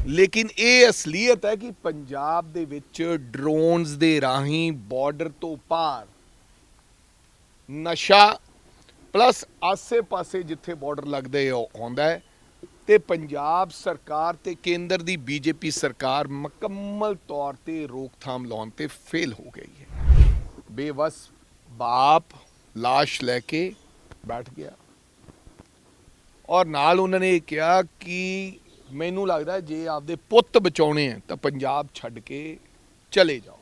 लेकिन ये असलीयत है कि पंजाब दे विच ड्रोन्स दे राही बॉर्डर तो पार नशा प्लस आसे पासे जिथे बॉर्डर लगते आउंदा है ते पंजाब सरकार ते केंद्र दी बीजेपी सरकार मुकम्मल तौर ते रोकथाम लाउण ते फेल हो गई है। बेबस बाप लाश लैके बैठ गया और नाल उन्होंने ये कहा कि मैनू लगता जे आपदे पुत्त बचाने हैं तो पंजाब छड्ड के चले जाओ।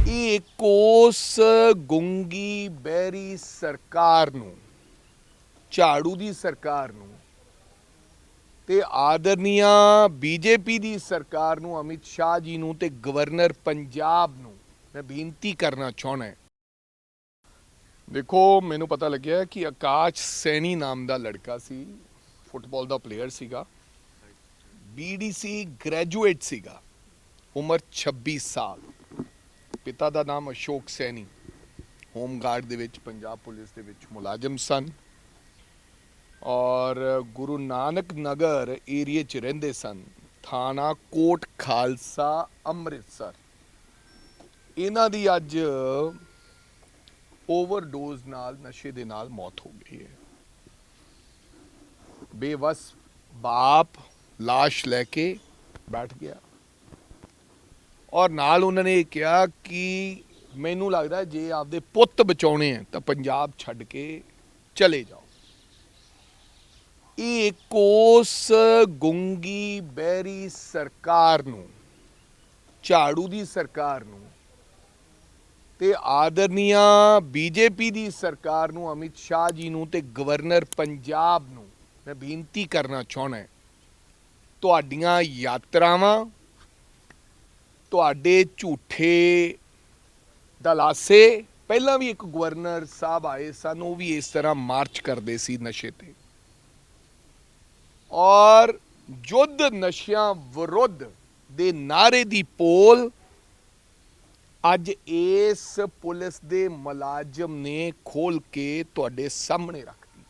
ये एक उस गुंगी बहरी सरकार नूं झाड़ू दी सरकार नूं ते आदरणीय बीजेपी दी सरकार नूं अमित शाह जी नूं ते गवर्नर पंजाब नूं मैं बेनती करना चाहना है। देखो मैनू पता लग्या कि आकाश सैनी नाम का लड़का सी फुटबॉल का प्लेयर सीगा BDC ग्रैजुएट सीगा उम्र 26 साल पिता का नाम अशोक सैनी होमगार्ड दे विच पंजाब पुलिस दे विच मुलाजम सन और गुरु नानक नगर एरिए च रहिंदे सन थाना कोट खालसा अमृतसर। इन्हां दी अज ओवरडोज नाल नशे दे नाल मौत हो गई है। बेबस बाप लाश लैके बैठ गया और नाल उन्होंने कहा कि मैनू लगता जे आपदे पुत्त बचाने हैं तो पंजाब छड्ड के चले जाओ। ये एक उस गुंगी बहरी सरकार नूं झाड़ू दी सरकार नूं ते आदरणीय बीजेपी दी सरकार नूं अमित शाह जी नूं ते गवर्नर पंजाब नूं मैं बेनती करना चाहना है तुहाडियां यात्रावां तुहाडे झूठे दलासे पहला भी एक गवर्नर साहब आए सन वो भी इस तरह मार्च करते सी नशे ते और युद्ध नशियां विरुद्ध दे नारे दी पोल अज इस पुलिस दे मुलाजम ने खोल के तुहाडे सामने रख दी।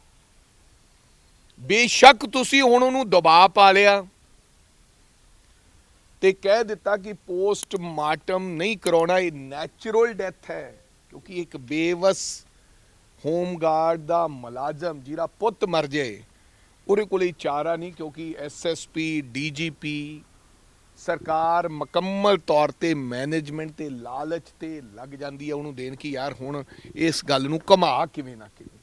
बेशक तुसी हुण उहनूं दबाव पा लिया ते कह दिता कि पोस्टमार्टम नहीं करवाना ये नैचुरल डेथ है क्योंकि एक बेवस होमगार्ड का मुलाजम जिहड़ा पुत्त मर जाए उहदे कोल चारा नहीं क्योंकि SSP DGP सरकार मुकम्मल तौर पर मैनेजमेंट ते लालच ते लग जाती है उन्होंने देन कि यार हुण इस गल नूं घुमा किवें ना किवें।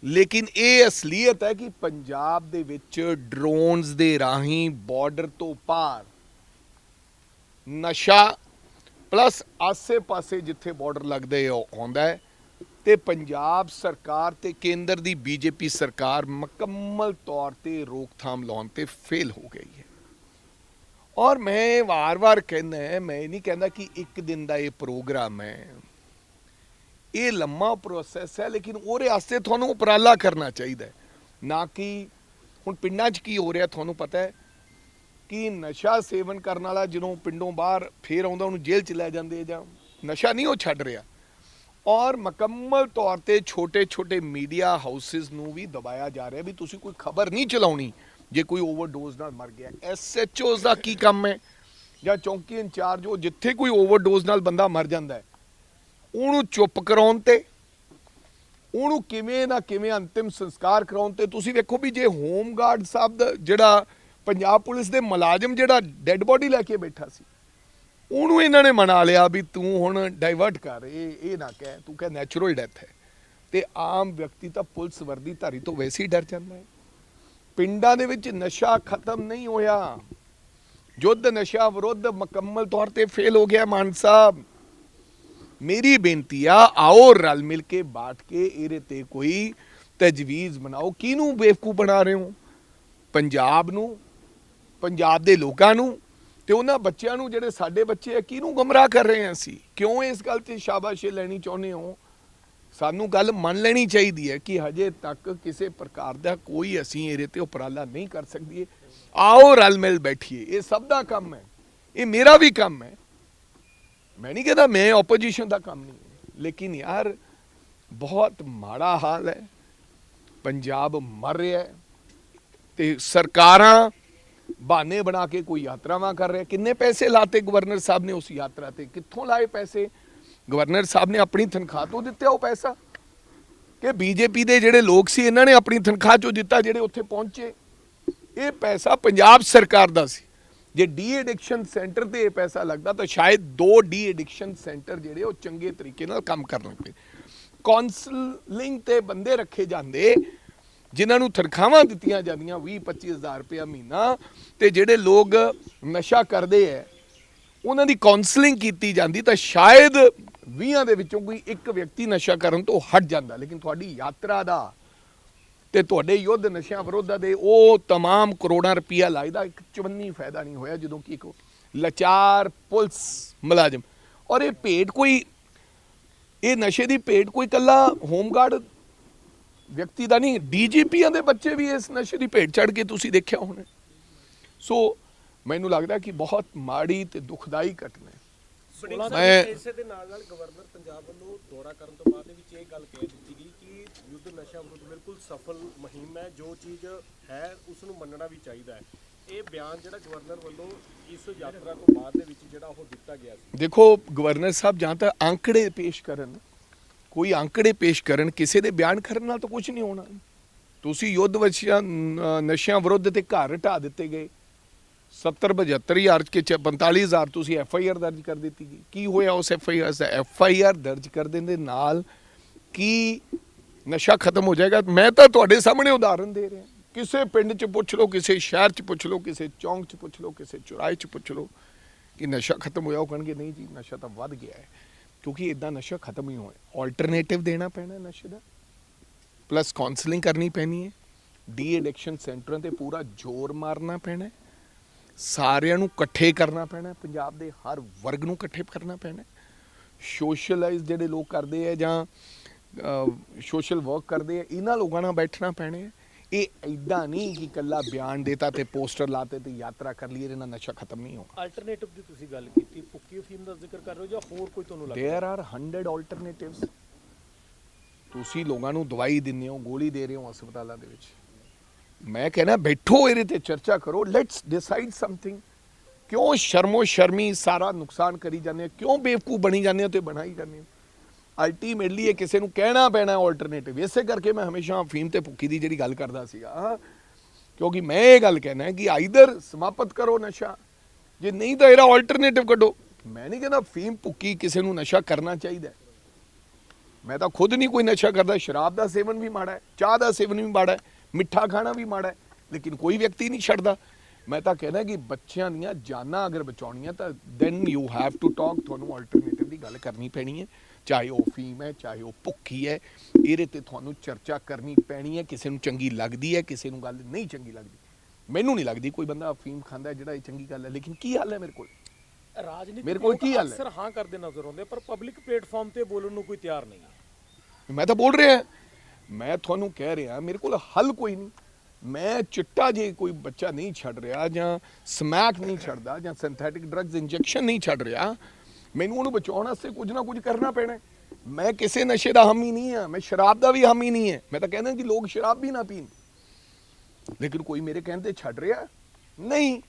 लेकिन ये असलीयत है कि पंजाब दे विच ड्रोन्स दे राही बॉर्डर तो पार नशा प्लस आसे पासे जिथे बॉर्डर लगते आउंदा है ते पंजाब सरकार ते केंद्र दी बीजेपी सरकार मुकम्मल तौर पर रोकथाम लाउण ते फेल हो गई है। और मैं वार वार कहना है मैं नहीं कहना कि एक दिन का ये प्रोग्राम है ये लम्मा प्रोसैस है लेकिन ਉਹਦੇ वास्ते ਤੁਹਾਨੂੰ उपराला करना चाहिए ना कि ਹੁਣ ਪਿੰਡਾਂ 'ਚ ਕੀ ਹੋ ਰਿਹਾ ਤੁਹਾਨੂੰ ਪਤਾ ਹੈ कि नशा सेवन करने वाला ਜਦੋਂ ਪਿੰਡੋਂ ਬਾਹਰ ਫੇਰ ਆਉਂਦਾ ਉਹਨੂੰ ਜੇਲ੍ਹ 'ਚ ਲੈ ਜਾਂਦੇ ਜਾਂ ਨਸ਼ਾ ਨਹੀਂ ਉਹ ਛੱਡ ਰਿਹਾ और मुकम्मल तौर पर छोटे छोटे मीडिया हाउसिस ਨੂੰ भी दबाया जा रहा भी ਤੁਸੀਂ कोई खबर नहीं चलाउणी जे कोई ओवरडोज नाल मर गया। SHOs का की काम है ਜਾਂ चौकी इंचार्ज वो जिथे कोई ओवरडोज नाल बंदा मर जाता है ਉਹਨੂੰ चुप कराउण ते ਉਹਨੂੰ ਕਿਵੇਂ ਨਾ ਕਿਵੇਂ अंतिम संस्कार कराउण ते ਤੁਸੀਂ ਵੇਖੋ भी जे होमगार्ड साहब ਦਾ ਜਿਹੜਾ पंजाब पुलिस ਦੇ मुलाजम ਜਿਹੜਾ डेड बॉडी लैके बैठा सी ਉਹਨੂੰ ਇਹਨਾਂ ਨੇ ਮਨਾ ਲਿਆ ਵੀ ਤੂੰ ਹੁਣ ਡਾਈਵਰਟ ਕਰ ਇਹ ਨਾ ਕਹਿ ਤੂੰ ਕਹਿ ਨੈਚੁਰਲ ਡੈਥ ਹੈ ਤੇ ਆਮ ਵਿਅਕਤੀ ਤਾਂ ਪੁਲਿਸ ਵਰਦੀ ਧਾਰੀ ਤੋਂ ਵੈਸੇ ਹੀ ਡਰ ਜਾਂਦਾ ਹੈ। ਪਿੰਡਾਂ ਦੇ ਵਿੱਚ ਨਸ਼ਾ ਖਤਮ ਨਹੀਂ ਹੋਇਆ युद्ध नशा विरुद्ध मुकम्मल तौर पर फेल हो गया। मान साहब मेरी बेनती आओ रल मिल के बैठ के ਇਹਦੇ ਤੇ कोई तजवीज़ बनाओ किनू बेवकूफ बना रहे हो पंजाब नू पंजाब दे लोगों नू ते उन्हां बच्चों नू जिहड़े साडे बच्चे किनू गुमराह कर रहे हैं असी क्यों इस गल ते शाबाशी लैनी चाहुंदे हो सानू गल मन लेनी चाहिए है कि हजे तक किसी प्रकार का कोई असी ਇਹਦੇ ਤੇ उपराला नहीं कर सकते। आओ रल मिल बैठिए ये सब का काम है ये मेरा भी काम है मैं नहीं कहता मैं ओपोजिशन का काम नहीं है लेकिन यार बहुत माड़ा हाल है पंजाब मर रहा है ते सरकारां बहाने बना के कोई यात्रावां कर रहे। किन्ने पैसे लाते गवर्नर साहब ने उस यात्रा ते, कित्थों लाए पैसे? गवर्नर साहब ने अपनी तनख्वाह तो दिता वो पैसा कि बीजेपी के ਜਿਹੜੇ ਲੋਕ ਸੀ ਇਹਨਾਂ ਨੇ ਆਪਣੀ ਤਨਖਾਹ ਚੋਂ ਦਿੱਤਾ ਜਿਹੜੇ ਉੱਥੇ ਪਹੁੰਚੇ? ਇਹ ਪੈਸਾ ਪੰਜਾਬ ਸਰਕਾਰ ਦਾ ਸੀ। ਜੇ ਡੀ ਐਡਿਕਸ਼ਨ ਸੈਂਟਰ ਤੇ ਇਹ ਪੈਸਾ ਲੱਗਦਾ ਤਾਂ ਸ਼ਾਇਦ 2 ਡੀ ਐਡਿਕਸ਼ਨ ਸੈਂਟਰ ਜਿਹੜੇ ਉਹ ਚੰਗੇ ਤਰੀਕੇ ਨਾਲ ਕੰਮ ਕਰਨਗੇ। ਕਾਉਂਸਲਿੰਗ ਤੇ ਬੰਦੇ ਰੱਖੇ ਜਾਂਦੇ ਜਿਨ੍ਹਾਂ ਨੂੰ ਤਨਖਾਹਾਂ ਦਿੱਤੀਆਂ ਜਾਂਦੀਆਂ 20-25 ਹਜ਼ਾਰ ਰੁਪਇਆ ਮਹੀਨਾ, ਤੇ ਜਿਹੜੇ ਲੋਕ ਨਸ਼ਾ ਕਰਦੇ ਹੈ ਉਹਨਾਂ ਦੀ ਕਾਉਂਸਲਿੰਗ ਕੀਤੀ ਜਾਂਦੀ ਤਾਂ ਸ਼ਾਇਦ 20 ਦੇ ਵਿੱਚੋਂ ਕੋਈ ਇੱਕ ਵਿਅਕਤੀ ਨਸ਼ਾ ਕਰਨ ਤੋਂ ਹਟ ਜਾਂਦਾ। ਲੇਕਿਨ ਤੁਹਾਡੀ ਯਾਤਰਾ ਦਾ ਤੇ ਤੁਹਾਡੇ ਯੁੱਧ ਨਸ਼ਿਆਂ ਵਿਰੋਧ ਦੇ ਉਹ तमाम ਕਰੋੜਾਂ ਰੁਪਇਆ ਲਾਇਦਾ, ਇੱਕ ਚਵੰਨੀ ਫਾਇਦਾ ਨਹੀਂ ਹੋਇਆ ਜਦੋਂ ਕਿ ਇੱਕ ਲਾਚਾਰ ਪੁਲਿਸ ਮੁਲਾਜ਼ਮ। ਔਰ ਇਹ ਭੇਟ ਕੋਈ, ਇਹ ਨਸ਼ੇ ਦੀ ਭੇਟ ਕੋਈ ਕੱਲਾ ਹੋਮਗਾਰਡ ਵਿਅਕਤੀ ਦਾ ਨਹੀਂ, ਡੀਜੀਪੀਆਂ ਦੇ ਬੱਚੇ ਵੀ ਇਸ ਨਸ਼ੇ ਦੀ ਭੇਟ ਚੜ ਕੇ ਤੁਸੀਂ ਦੇਖਿਆ ਹੋਣਾ। ਸੋ ਮੈਨੂੰ ਲੱਗਦਾ ਕਿ ਬਹੁਤ ਮਾੜੀ ਤੇ ਦੁਖਦਾਈ ਘਟਨਾ ਹੈ। ਮੈਂ ਇਸੇ ਦੇ ਨਾਲ ਗਵਰਨਰ ਪੰਜਾਬ ਵੱਲੋਂ ਦੌਰਾ ਕਰਨ ਤੋਂ ਬਾਅਦ ਵਿੱਚ ਇਹ ਗੱਲ ਕਹਿ ਦਿੱਤੀ ਗਈ ਕਿ ਯੁੱਧ ਨਸ਼ਾ ਵਿਰੁੱਧ ਬਿਲਕੁਲ ਸਫਲ ਮੁਹਿੰਮ ਹੈ, ਜੋ ਚੀਜ਼ ਹੈ ਉਸ ਨੂੰ ਮੰਨਣਾ ਵੀ ਚਾਹੀਦਾ ਹੈ। ਇਹ ਬਿਆਨ ਜਿਹੜਾ ਗਵਰਨਰ ਵੱਲੋਂ ਇਸ ਯਾਤਰਾ ਤੋਂ ਬਾਅਦ ਦੇ ਵਿੱਚ ਜਿਹੜਾ ਉਹ ਦਿੱਤਾ ਗਿਆ ਸੀ। ਦੇਖੋ ਗਵਰਨਰ ਸਾਹਿਬ ਜਾਂ ਤਾਂ ਅੰਕੜੇ ਪੇਸ਼ ਕਰਨ, ਕੋਈ ਅੰਕੜੇ ਪੇਸ਼ ਕਰਨ, ਕਿਸੇ ਦੇ ਬਿਆਨ ਕਰਨ ਨਾਲ ਤਾਂ ਕੁਝ ਨਹੀਂ ਹੋਣਾ। ਤੁਸੀਂ ਯੁੱਧ ਨਸ਼ਿਆਂ ਵਿਰੁੱਧ ਤੇ ਘਰ ਢਾ ਦਿੱਤੇ ਗਏ, 70-75 ਹਜ਼ਾਰ ਕੇ 45 ਹਜ਼ਾਰ ਤੁਸੀਂ FIR ਦਰਜ ਕਰ ਦਿੱਤੀ ਗਈ। ਕੀ ਹੋਇਆ ਉਸ FIR ਦਰਜ ਕਰ ਦੇਣ ਦੇ ਨਾਲ ਕੀ ਨਸ਼ਾ ਖਤਮ ਹੋ ਜਾਏਗਾ? ਮੈਂ ਤਾਂ ਤੁਹਾਡੇ ਸਾਹਮਣੇ ਉਦਾਹਰਨ ਦੇ ਰਿਹਾ। ਕਿਸੇ ਪਿੰਡ 'ਚ ਪੁੱਛ ਲਓ, ਕਿਸੇ ਸ਼ਹਿਰ 'ਚ ਪੁੱਛ ਲਓ, ਕਿਸੇ ਚੌਂਕ 'ਚ ਪੁੱਛ ਲਓ, ਕਿਸੇ ਚੁਰਾਹੇ 'ਚ ਪੁੱਛ ਲਓ ਕਿ ਨਸ਼ਾ ਖਤਮ ਹੋਇਆ? ਉਹ ਕਹਿਣਗੇ ਨਹੀਂ ਜੀ ਨਸ਼ਾ ਤਾਂ ਵੱਧ ਗਿਆ ਹੈ, ਕਿਉਂਕਿ ਇਦਾਂ ਨਸ਼ਾ ਖਤਮ ਹੀ ਹੋਇਆ। ਆਲਟਰਨੇਟਿਵ ਦੇਣਾ ਪੈਣਾ ਨਸ਼ੇ ਦਾ, ਪਲੱਸ ਕਾਉਂਸਲਿੰਗ ਕਰਨੀ ਪੈਣੀ ਹੈ, ਡੀ ਐਡਿਕਸ਼ਨ ਸੈਂਟਰਾਂ ਤੇ ਪੂਰਾ ਜ਼ੋਰ ਮਾਰਨਾ ਪੈਣਾ, ਸਾਰਿਆਂ ਨੂੰ ਇਕੱਠੇ ਕਰਨਾ ਪੈਣਾ, ਪੰਜਾਬ ਦੇ ਹਰ ਵਰਗ ਨੂੰ ਇਕੱਠੇ ਕਰਨਾ ਪੈਣਾ। ਸੋਸ਼ਲਾਈਜ਼ ਜਿਹੜੇ ਲੋਕ ਕਰਦੇ ਆ ਜਾਂ ਸੋਸ਼ਲ ਵਰਕ ਕਰਦੇ ਆ, ਇਹਨਾਂ ਲੋਕਾਂ ਨਾਲ ਬੈਠਣਾ ਪੈਣਾ ਹੈ। ਇਹ ਇਦਾਂ ਨਹੀਂ ਕਿ ਇਕੱਲਾ ਬਿਆਨ ਦੇਤਾ ਤੇ ਪੋਸਟਰ ਲਾਤੇ ਤੇ ਯਾਤਰਾ ਕਰ ਲਈ, ਇਹਨਾਂ ਨਸ਼ਾ ਖਤਮ ਨਹੀਂ ਹੋਣਾ। ਆਲਟਰਨੇਟਿਵ ਦੀ ਤੁਸੀਂ ਗੱਲ ਕੀਤੀ, ਭੁੱਕੀ ਅਫੀਮ ਦਾ ਜ਼ਿਕਰ ਕਰ ਰਹੇ ਹੋ ਜਾਂ ਹੋਰ ਕੋਈ ਤੁਹਾਨੂੰ ਲੱਗਦਾ? ਦੇयर ਆਰ 100 ਆਲਟਰਨੇਟਿਵਸ। ਤੁਸੀਂ ਲੋਕਾਂ ਨੂੰ ਦਵਾਈ ਦਿੰਦੇ ਹੋ, ਗੋਲੀ ਦੇ ਰਹੇ ਹੋ ਹਸਪਤਾਲਾਂ ਦੇ ਵਿੱਚ। ਮੈਂ ਕਹਿਣਾ ਬੈਠੋ ਇਹਦੇ ਤੇ ਚਰਚਾ ਕਰੋ, ਲੈਟਸ ਡਿਸਾਈਡ ਸਮਥਿੰਗ। ਕਿਉਂ ਸ਼ਰਮੋ ਸ਼ਰਮੀ ਸਾਰਾ ਨੁਕਸਾਨ ਕਰੀ ਜਾਂਦੇ ਹੋ? ਕਿਉਂ ਬੇਵਕੂਫ ਬਣੀ ਜਾਂਦੇ ਹੋ ਤੇ ਬਣਾਈ ਜਾਂਦੇ ਹੋ? ਅਲਟੀਮੇਟਲੀ ਇਹ ਕਿਸੇ ਨੂੰ ਕਹਿਣਾ ਪੈਣਾ ਆਲਟਰਨੇਟਿਵ। ਇਸੇ ਕਰਕੇ ਮੈਂ ਹਮੇਸ਼ਾ ਅਫੀਮ ਤੇ ਭੁੱਕੀ ਦੀ ਜਿਹੜੀ ਗੱਲ ਕਰਦਾ ਸੀਗਾ, ਕਿਉਂਕਿ ਮੈਂ ਇਹ ਗੱਲ ਕਹਿਣਾ ਕਿ ਆਈਦਰ ਸਮਾਪਤ ਕਰੋ ਨਸ਼ਾ, ਜੇ ਨਹੀਂ ਤਾਂ ਇਹਦਾ ਆਲਟਰਨੇਟਿਵ ਕੱਢੋ। ਮੈਂ ਨਹੀਂ ਕਹਿੰਦਾ ਅਫੀਮ ਭੁੱਕੀ ਕਿਸੇ ਨੂੰ ਨਸ਼ਾ ਕਰਨਾ ਚਾਹੀਦਾ, ਮੈਂ ਤਾਂ ਖੁਦ ਨਹੀਂ ਕੋਈ ਨਸ਼ਾ ਕਰਦਾ। ਸ਼ਰਾਬ ਦਾ ਸੇਵਨ ਵੀ ਮਾੜਾ ਹੈ, ਚਾਹ ਦਾ ਸੇਵਨ ਵੀ ਮਾੜਾ ਹੈ, ਮਿੱਠਾ ਖਾਣਾ ਵੀ ਮਾੜਾ ਹੈ, ਲੇਕਿਨ ਕੋਈ ਵਿਅਕਤੀ ਨਹੀਂ ਛੱਡਦਾ। ਮੈਂ ਤਾਂ ਕਹਿੰਦਾ ਕਿ ਬੱਚਿਆਂ ਦੀਆਂ ਜਾਨਾਂ ਅਗਰ ਬਚਾਉਣੀਆਂ ਤਾਂ then you have to talk. ਤੁਹਾਨੂੰ ਆਲਟਰਨੇਟਿਵ ਦੀ ਗੱਲ ਕਰਨੀ ਪੈਣੀ ਹੈ, ਚਾਹੇ ਉਹ ਫੀਮ ਹੈ, ਚਾਹੇ ਉਹ ਭੁੱਕੀ ਹੈ, ਇਹਦੇ ਤੇ ਤੁਹਾਨੂੰ ਚਰਚਾ ਕਰਨੀ ਪੈਣੀ ਹੈ। ਕਿਸੇ ਨੂੰ ਚੰਗੀ ਲੱਗਦੀ ਹੈ, ਕਿਸੇ ਨੂੰ ਗੱਲ ਨਹੀਂ ਚੰਗੀ ਲੱਗਦੀ। ਮੈਨੂੰ ਨਹੀਂ ਲੱਗਦੀ ਕੋਈ ਬੰਦਾ ਅਫੀਮ ਖਾਂਦਾ ਜਿਹੜਾ ਇਹ ਚੰਗੀ ਗੱਲ ਹੈ, ਲੇਕਿਨ ਕੀ ਹੱਲ ਹੈ ਮੇਰੇ ਕੋਲ? ਰਾਜਨੀਤੀ ਮੇਰੇ ਕੋਲ ਕੀ ਹੱਲ ਹੈ? ਅਕਸਰ ਹਾਂ ਕਰਦੇ ਨਜ਼ਰ ਆਉਂਦੇ, ਪਰ ਪਬਲਿਕ ਪਲੇਟਫਾਰਮ ਤੇ ਬੋਲਣ ਨੂੰ ਕੋਈ ਤਿਆਰ ਨਹੀਂ ਹੈ। ਮੈਂ ਤਾਂ ਬੋਲ ਰਿਹਾ, ਮੈਂ ਤੁਹਾਨੂੰ ਕਹਿ ਰਿਹਾ ਮੇਰੇ ਕੋਲ ਹੱਲ ਕੋਈ ਨਹੀਂ। ਮੈਂ ਚਿੱਟਾ ਜੇ ਕੋਈ ਬੱਚਾ ਨਹੀਂ ਛੱਡ ਰਿਹਾ, ਜਾਂ ਸਮੈਕ ਨਹੀਂ ਛੱਡਦਾ, ਜਾਂ ਸਿੰਥੈਟਿਕ ਡਰੱਗਸ ਇੰਜੈਕਸ਼ਨ ਨਹੀਂ ਛੱਡ ਰਿਹਾ, ਮੈਨੂੰ ਉਹਨੂੰ ਬਚਾਉਣ ਵਾਸਤੇ ਕੁਝ ਨਾ ਕੁਝ ਕਰਨਾ ਪੈਣਾ। ਮੈਂ ਕਿਸੇ ਨਸ਼ੇ ਦਾ ਹਾਮੀ ਨਹੀਂ ਹਾਂ, ਮੈਂ ਸ਼ਰਾਬ ਦਾ ਵੀ ਹਾਮੀ ਨਹੀਂ ਹੈ। ਮੈਂ ਤਾਂ ਕਹਿੰਦਾ ਕਿ ਲੋਕ ਸ਼ਰਾਬ ਵੀ ਨਾ ਪੀਣ, ਲੇਕਿਨ ਕੋਈ ਮੇਰੇ ਕਹਿਣ ਤੇ ਛੱਡ ਰਿਹਾ ਨਹੀਂ।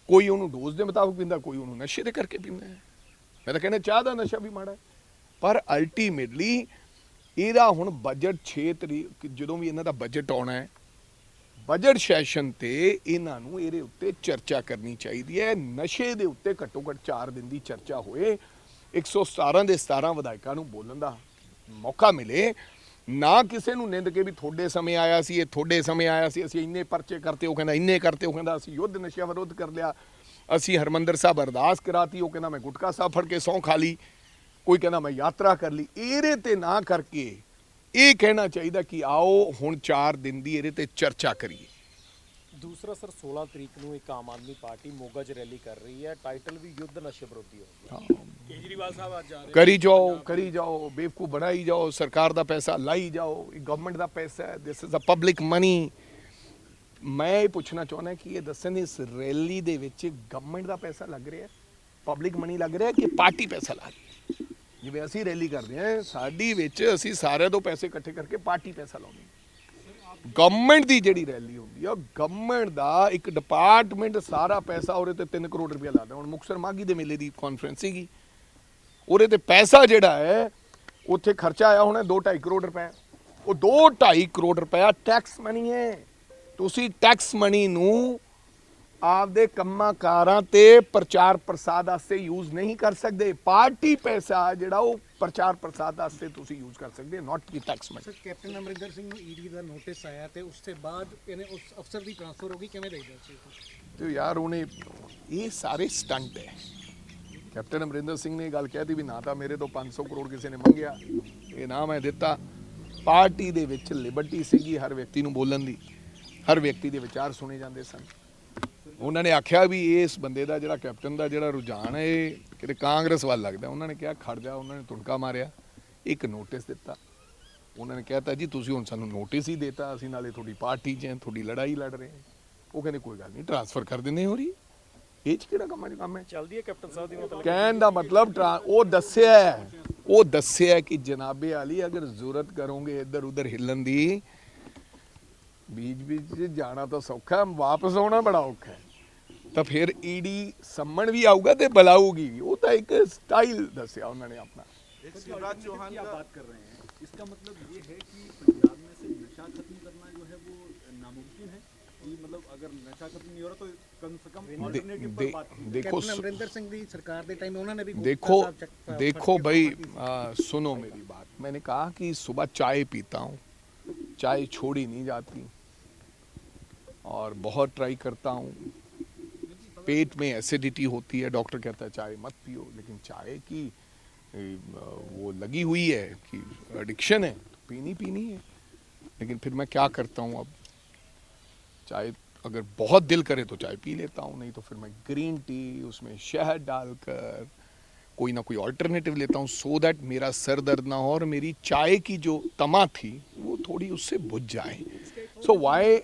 ਕੋਈ ਉਹਨੂੰ ਡੋਜ਼ ਦੇ ਮੁਤਾਬਕ ਪੀਂਦਾ, ਕੋਈ ਉਹਨੂੰ ਨਸ਼ੇ ਦੇ ਕਰਕੇ ਪੀਂਦਾ ਹੈ। ਮੈਂ ਤਾਂ ਕਹਿੰਦਾ ਚਾਹ ਦਾ ਨਸ਼ਾ ਵੀ ਮਾੜਾ ਹੈ, ਪਰ ਅਲਟੀਮੇਟਲੀ ਇਹਦਾ ਹੁਣ ਬਜਟ 6 ਤਰੀਕ ਜਦੋਂ ਵੀ ਇਹਨਾਂ ਦਾ ਬਜਟ ਆਉਣਾ ਹੈ, ਬਜਟ ਸੈਸ਼ਨ ਤੇ ਇਹਨਾਂ ਨੂੰ ਇਹਦੇ ਉੱਤੇ ਚਰਚਾ ਕਰਨੀ ਚਾਹੀਦੀ ਹੈ। ਨਸ਼ੇ ਦੇ ਉੱਤੇ ਘੱਟੋ ਘੱਟ 4 ਦਿਨ ਦੀ ਚਰਚਾ ਹੋਏ, 117 ਦੇ 17 ਵਿਧਾਇਕਾਂ ਨੂੰ ਬੋਲਣ ਦਾ ਮੌਕਾ ਮਿਲੇ, ਨਾ ਕਿਸੇ ਨੂੰ ਨਿੰਦ ਕੇ ਵੀ ਤੁਹਾਡੇ ਸਮੇਂ ਆਇਆ ਸੀ, ਇਹ ਤੁਹਾਡੇ ਸਮੇਂ ਆਇਆ ਸੀ, ਅਸੀਂ ਇੰਨੇ ਪਰਚੇ ਕਰਤੇ, ਉਹ ਕਹਿੰਦਾ ਇੰਨੇ ਕਰਤੇ, ਉਹ ਕਹਿੰਦਾ ਅਸੀਂ ਯੁੱਧ ਨਸ਼ਿਆਂ ਵਿਰੋਧ ਕਰ ਲਿਆ, ਅਸੀਂ ਹਰਮੰਦਰ ਸਾਹਿਬ ਅਰਦਾਸ ਕਰਾਤੀ, ਉਹ ਕਹਿੰਦਾ ਮੈਂ ਗੁਟਕਾ ਸਾਹਿਬ ਫੜ ਕੇ ਸਹੁੰ ਖਾ ਲਈ, ਕੋਈ ਕਹਿੰਦਾ ਮੈਂ ਯਾਤਰਾ ਕਰ ਲਈ। ਇਹਦੇ ਤੇ ਨਾ ਕਰਕੇ ਇਹ ਕਹਿਣਾ ਚਾਹੀਦਾ ਕਿ ਆਓ ਹੁਣ 4 ਦਿਨ ਦੀ ਇਹਦੇ ਤੇ ਚਰਚਾ ਕਰੀਏ। ਦੂਸਰਾ ਸਰ 16 ਤਰੀਕ ਨੂੰ ਇੱਕ ਆਮ ਆਦਮੀ ਪਾਰਟੀ ਮੋਗਾ 'ਚ ਰੈਲੀ ਕਰ ਰਹੀ ਹੈ, ਟਾਈਟਲ ਵੀ ਯੁੱਧ ਨਸ਼ੇ ਵਿਰੋਧੀ ਹੋਊਗਾ। ਕੇਜਰੀਵਾਲ ਸਾਹਿਬ ਅੱਜ ਆ ਰਹੇ, ਕਰੀ ਜਾਓ, ਬੇਵਕੂਫ ਬਣਾਈ ਜਾਓ, ਸਰਕਾਰ ਦਾ ਪੈਸਾ ਲਾਈ ਜਾਓ, ਇਹ ਗਵਰਨਮੈਂਟ ਦਾ ਪੈਸਾ ਹੈ, this is a public money. ਮੈਂ ਇਹ ਪੁੱਛਣਾ ਚਾਹੁੰਦਾ ਕਿ ਇਹ ਦੱਸਣ ਇਸ ਰੈਲੀ ਦੇ ਵਿੱਚ ਗਵਰਨਮੈਂਟ ਦਾ ਪੈਸਾ ਲੱਗ ਰਿਹਾ, ਪਬਲਿਕ ਮਨੀ ਲੱਗ ਰਿਹਾ ਕਿ ਪਾਰਟੀ ਪੈਸਾ ਲਾ ਰਹੀ ਹੈ? ਜਿਵੇਂ ਅਸੀਂ ਰੈਲੀ ਕਰਦੇ ਹਾਂ, ਸਾਡੀ ਵਿੱਚ ਅਸੀਂ ਸਾਰਿਆਂ ਤੋਂ ਪੈਸੇ ਇਕੱਠੇ ਕਰਕੇ ਪਾਰਟੀ ਪੈਸਾ ਲਾਉਂਦੇ ਹਾਂ। ਗਵਰਨਮੈਂਟ ਦੀ ਜਿਹੜੀ ਰੈਲੀ ਹੁੰਦੀ ਆ ਗਵਰਨਮੈਂਟ ਦਾ ਇੱਕ ਡਿਪਾਰਟਮੈਂਟ ਸਾਰਾ ਪੈਸਾ ਉਹਦੇ ਤੇ 3 ਕਰੋੜ ਰੁਪਇਆ ਲਾਦਾ। ਹੁਣ ਮੁਕਤਸਰ ਮਾਘੀ ਦੇ ਮੇਲੇ ਦੀ ਕਾਨਫਰੰਸ ਸੀਗੀ, ਉਹਦੇ ਤੇ ਪੈਸਾ ਜਿਹੜਾ ਹੈ ਉੱਥੇ ਖਰਚਾ ਆਇਆ ਹੋਣਾ 2-2.5 ਕਰੋੜ ਰੁਪਏ। ਉਹ 2-2.5 ਕਰੋੜ ਰੁਪਇਆ ਟੈਕਸ ਮਨੀ ਹੈ। ਤੁਸੀਂ ਟੈਕਸ ਮਨੀ ਨੂੰ ਆਪਦੇ ਕੰਮਾਂ ਕਾਰਾਂ ਤੇ ਪ੍ਰਚਾਰ ਪ੍ਰਸਾਰ ਵਾਸਤੇ ਯੂਜ਼ ਨਹੀਂ ਕਰ ਸਕਦੇ। ਪਾਰਟੀ ਪੈਸਾ ਜਿਹੜਾ ਉਹ ਪ੍ਰਚਾਰ ਪ੍ਰਸਾਰ ਵਾਸਤੇ ਤੁਸੀਂ ਯੂਜ਼ ਕਰ ਸਕਦੇ, ਨਾਟ ਕੀ tax money. Sir captain Amarinder Singh ਨੂੰ ਈਡੀ ਦਾ ਨੋਟਿਸ ਆਇਆ ਤੇ ਉਸ ਤੋਂ ਬਾਅਦ ਇਹਨੇ ਉਸ ਅਫਸਰ ਦੀ ਟ੍ਰਾਂਸਫਰ ਹੋ ਗਈ, ਕਿਵੇਂ ਦੇਖਦੇ ਸੀ? ਤੇ ਯਾਰ ਉਹਨੇ ਇਹ ਸਾਰੇ ਸਟੰਟ ਹੈ। ਕੈਪਟਨ ਅਮਰਿੰਦਰ ਸਿੰਘ ਨੇ ਇਹ ਗੱਲ ਕਹਿਤੀ ਵੀ ਨਾ ਤਾਂ ਮੇਰੇ ਤੋਂ 500 ਕਰੋੜ ਕਿਸੇ ਨੇ ਮੰਗਿਆ, ਇਹ ਨਾ ਮੈਂ ਦਿੱਤਾ। ਪਾਰਟੀ ਦੇ ਵਿੱਚ ਲਿਬਰਟੀ ਸੀਗੀ ਹਰ ਵਿਅਕਤੀ ਨੂੰ ਬੋਲਣ ਦੀ, ਹਰ ਵਿਅਕਤੀ ਦੇ ਵਿਚਾਰ ਸੁਣੇ ਜਾਂਦੇ ਸਨ। ਉਹਨਾਂ ਨੇ ਆਖਿਆ ਵੀ ਇਸ ਬੰਦੇ ਦਾ ਜਿਹੜਾ ਕੈਪਟਨ ਦਾ ਜਿਹੜਾ ਰੁਝਾਨ ਹੈ ਇਹ ਕਿਤੇ ਕਾਂਗਰਸ ਵੱਲ ਲੱਗਦਾ। ਉਹਨਾਂ ਨੇ ਕਿਹਾ ਖੜ ਜਾ, ਉਹਨਾਂ ਨੇ ਤੁਣਕਾ ਮਾਰਿਆ, ਇੱਕ ਨੋਟਿਸ ਦਿੱਤਾ। ਉਹਨਾਂ ਨੇ ਕਹਿਤਾ ਜੀ ਤੁਸੀਂ ਹੁਣ ਸਾਨੂੰ ਨੋਟਿਸ ਹੀ ਦੇਤਾ, ਅਸੀਂ ਨਾਲੇ ਤੁਹਾਡੀ ਪਾਰਟੀ 'ਚ ਹਾਂ, ਤੁਹਾਡੀ ਲੜਾਈ ਲੜ ਰਹੇ ਹਾਂ। ਉਹ ਕਹਿੰਦੇ ਕੋਈ ਗੱਲ ਨਹੀਂ ਟ੍ਰਾਂਸਫਰ ਕਰ ਦਿੰਦੇ ਹੋ ਰਹੀ। ਇਹ 'ਚ ਕਿਹੜਾ ਕੰਮ ਹੈ? ਚੱਲਦੀ ਹੈ ਕੈਪਟਨ ਸਾਹਿਬ ਦੀ ਮਤਲਬ ਕਹਿਣ ਦਾ ਮਤਲਬ ਉਹ ਦੱਸਿਆ ਕਿ ਜਨਾਬੇ ਆਲੀ ਅਗਰ ਜ਼ਰੂਰਤ ਕਰੋਗੇ ਇੱਧਰ ਉੱਧਰ ਹਿੱਲਣ ਦੀ, बीच जाना तो सौखा है, वापस आना बड़ा औखा है। तो फिर ईडी सम्मन भी आऊगा तो बुलाऊगी भी। वो तो एक स्टाइल दसिया उन्होंने अपना। शिवराज चौहान की बात कर रहे हैं, इसका मतलब ये है कि पंजाब में से नशा खत्म करना जो है वो नामुमकिन है कि मतलब अगर नशा खत्म नहीं हो रहा तो कम से कम अल्टरनेटिव पर बात की। देखो ਕੈਪਟਨ ਅਮਰਿੰਦਰ ਸਿੰਘ ਦੀ ਸਰਕਾਰ ਦੇ ਟਾਈਮ ਉਹਨਾਂ ਨੇ ਵੀ देखो भाई सुनो मेरी बात। मैंने कहा कि सुबह चाय पीता हूँ, चाय छोड़ी नहीं जाती और बहुत ट्राई करता हूँ। पेट में एसिडिटी होती है, डॉक्टर कहता है चाय मत पियो, लेकिन चाय की वो लगी हुई है कि एडिक्शन है तो पीनी है। लेकिन फिर मैं क्या करता हूँ, अब चाय अगर बहुत दिल करे तो चाय पी लेता हूँ, नहीं तो फिर मैं ग्रीन टी उसमें शहद डालकर कोई ना कोई ऑल्टरनेटिव लेता हूँ, सो दैट मेरा सर दर्द ना हो और मेरी चाय की जो तमा थी वो थोड़ी उससे बुझ जाए। सो वाई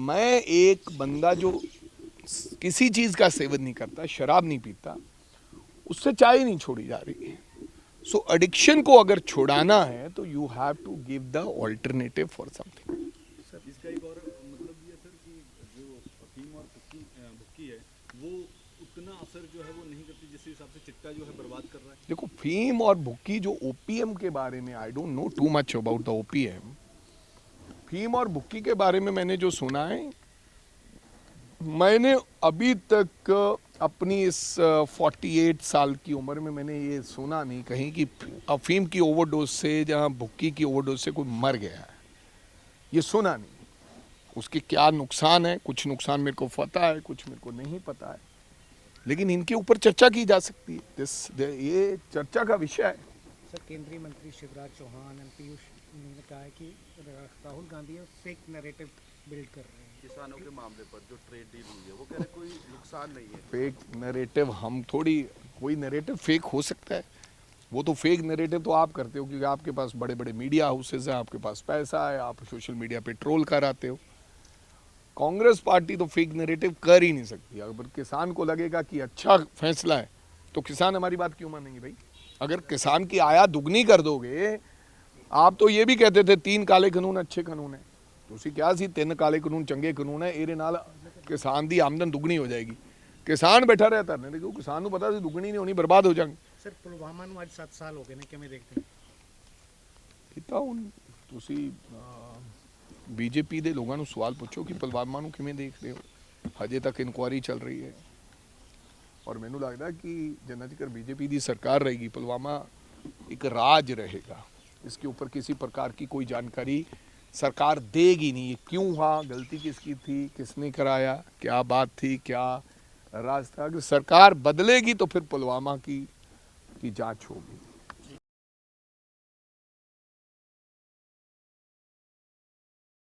मैं एक बंदा जो किसी चीज़ का सेवन नहीं करता, शराब नहीं पीता, उससे चाय नहीं छोड़ी जा रही है। सो एडिक्शन को अगर छुड़ाना है तो you have to give the alternative for something. इसका एक और मतलब ये सर कि जो अफीम और भुक्की है वो उतना असर जो है वो नहीं करती जिस हिसाब से चिट्टा जो है बर्बाद कर रहा है। देखो फीम और भुक्की जो ओपीएम के बारे में, I don't know too much about the OPM. फीम और भुक्की के बारे में मैंने जो सुना है, मैंने अभी तक अपनी इस 48 साल की उम्र में मैंने ये सुना नहीं कहीं कि अफीम की ओवरडोज से जहाँ भुक्की की ओवरडोज से कोई मर गया है। ये सुना नहीं। उसके क्या नुकसान है, कुछ नुकसान मेरे को पता है, कुछ मेरे को नहीं पता है, लेकिन इनके ऊपर चर्चा की जा सकती है। ये चर्चा का विषय है। सर केंद्रीय मंत्री शिवराज चौहान और पीयूष ने कहा है कि Rahul Gandhi fake narrative build कर रहे हैं किसानों के मामले पर जो ट्रेड डील हुई है वो कह रहे कोई नुकसान नहीं है। फेक नैरेटिव हम थोड़ी, कोई नैरेटिव फेक हो सकता है? वो तो फेक नैरेटिव तो आप करते हो क्योंकि आपके पास बड़े बड़े मीडिया हाउसेज हैं, आपके पास पैसा है, आप सोशल मीडिया पे ट्रोल कराते हो। कांग्रेस पार्टी तो फेक नैरेटिव कर ही नहीं सकती। अगर किसान को लगेगा कि अच्छा फैसला है तो किसान हमारी बात क्यों मानेंगे भाई? अगर किसान की आय दुगनी कर दोगे, आप तो ये भी कहते थे 3 काले कानून अच्छे कानून है, ਤੁਸੀਂ ਕਿਹਾ ਸੀ 3 ਕਾਲੇ ਕਾਨੂੰਨ ਚੰਗੇ ਕਾਨੂੰਨ ਹੈ, ਇਹਦੇ ਨਾਲ ਕਿਸਾਨ ਦੀ ਆਮਦਨ ਦੁੱਗਣੀ ਹੋ ਜਾਏਗੀ। ਕਿਸਾਨ ਬੈਠਾ ਰਿਹਾ ਧਰਨੇ ਤੇ ਕਿਉਂ? ਕਿਸਾਨ ਨੂੰ ਪਤਾ ਸੀ ਦੁੱਗਣੀ ਨਹੀਂ ਹੋਣੀ, ਬਰਬਾਦ ਹੋ ਜਾਣਗੇ। ਸਰ ਪੁਲਵਾਮਾ ਨੂੰ ਅੱਜ 7 ਸਾਲ ਹੋ ਗਏ ਨੇ, ਕਿਵੇਂ ਦੇਖਦੇ ਹੋ? ਇਹ ਤਾਂ ਹੁਣ ਤੁਸੀਂ ਬੀਜੇਪੀ ਦੇ ਲੋਕਾਂ ਨੂੰ ਸਵਾਲ ਪੁੱਛੋ ਕਿ ਪੁਲਵਾਮਾ ਨੂੰ ਕਿਵੇਂ ਦੇਖਦੇ ਹੋ। ਹਜੇ ਤੱਕ ਇਨਕੁਆਇਰੀ ਚੱਲ ਰਹੀ ਹੈ ਔਰ ਮੈਨੂੰ ਲੱਗਦਾ ਕਿ ਜਿੰਨਾ ਚਿਰ ਬੀਜੇਪੀ ਦੀ ਸਰਕਾਰ ਰਹੇਗੀ पुलवामा एक राज रहेगा। इसके ऊपर किसी प्रकार की कोई जानकारी सरकार देगी नहीं। क्यों हुआ, गलती किसकी थी, किसने कराया, क्या बात थी, क्या राज था। अगर सरकार बदलेगी तो फिर पुलवामा की जांच होगी।